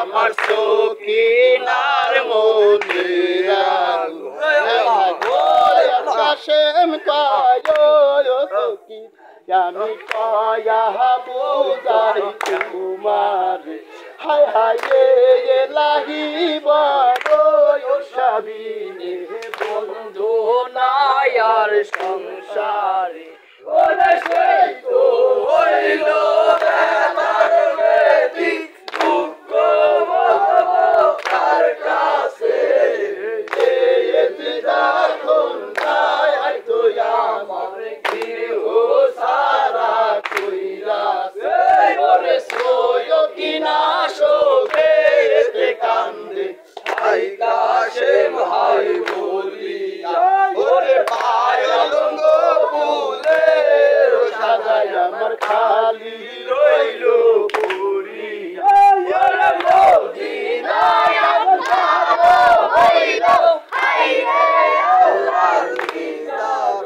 আমার সখিনার মনে কাশেম কায়ো সখি আমি কয়া বুঝাই তোমার হায় হায় এলাহি বড় সাবিনে বন্ধু নাই আর সংসারে ওরে সেই তো হইল আমার বেদি দুঃখ বলবো কার কাছে যখন যায় তো আমার গৃহ সারা কইরাছে ওরে সোয় কিনা শোকে কান্দে হাই কাশেম হাই বলিয়া ওরে পায়ল ফুলে সাজাই আমার খালি রইল পড়িয়া ওরে মদিনায় আমার হইল হাই রে আল্লাহর দিদার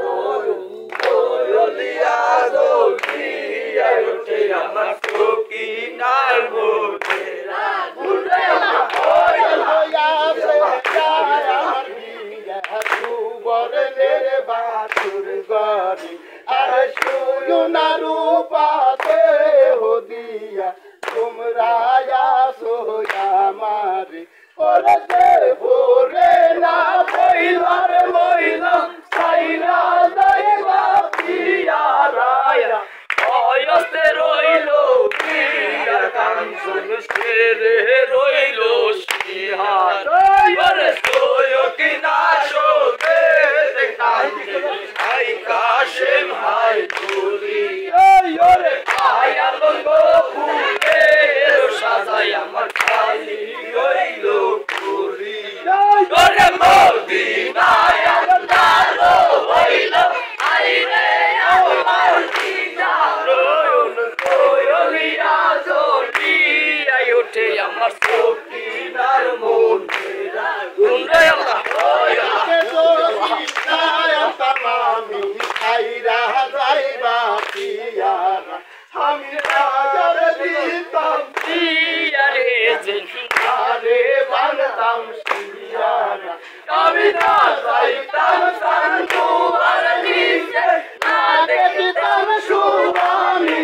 ওলিয়া গলিয়া ওঠে আমার সখিনার মনে রাগুনে বাছুর গরি আর সুনারু পাতে হদিয়া তোমরা সোয়া মারে ওরে দেবরে না বইলার বইলাম সাইরা যাইবা পিয়া রায়া অয়স্তে রইল পিয়ার কাঞ্চন সেরে রইল সিহার ওরে সোয় কিনা শোকে হাই কাশেম হাই বলিয়া ওরে পায়াল ফুলে সাজাই আমার খালি রইল পড়িয়া ওরে মদিনায় আমার হইল হাই রে আমার দিদার ওলিয়া জলিয়া ওঠে আমার সখিনার মনে রাগুনে আল্লাহ আমি খাইরা যাইবা পিয়ারা আমি রাজার দিতাম পিয়ারে জিন্দারে বানতাম পিয়ারা আমি না যাইতাম সান্দুয়ার নিচে না দেখিতাম সুবামি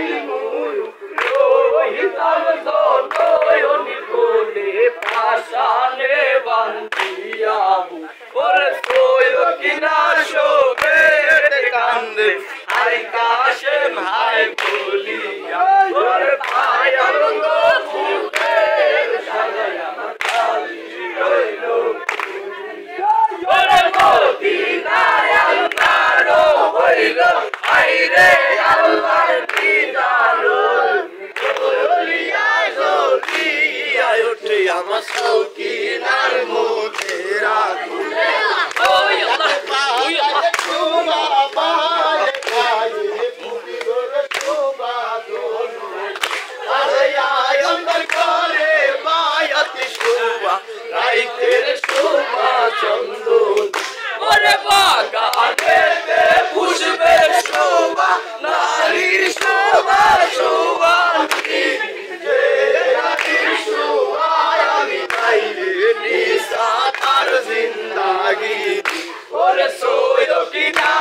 রহিতাম জনয়নি কোলে পাশানে বান্ধিয়াবু ওরে সোয় কিনা শোকে কান্দে হাই কাশেম হাই বলিয়া ওরে পায়াল ফুলে সাজাই আমার খালি রইল ওরে মদিনায় আল্লাহর হইল হাই রে আল্লাহর দিদার ওলিয়া জলিয়া ওঠে আমার সখিনার মনে রাগুনে ওরে বাগানে পুষবে শোভা নারীর শোভা শোভানি আমি চাইলে নিশা তার জিন্দাগি ওরে সোয় কিনা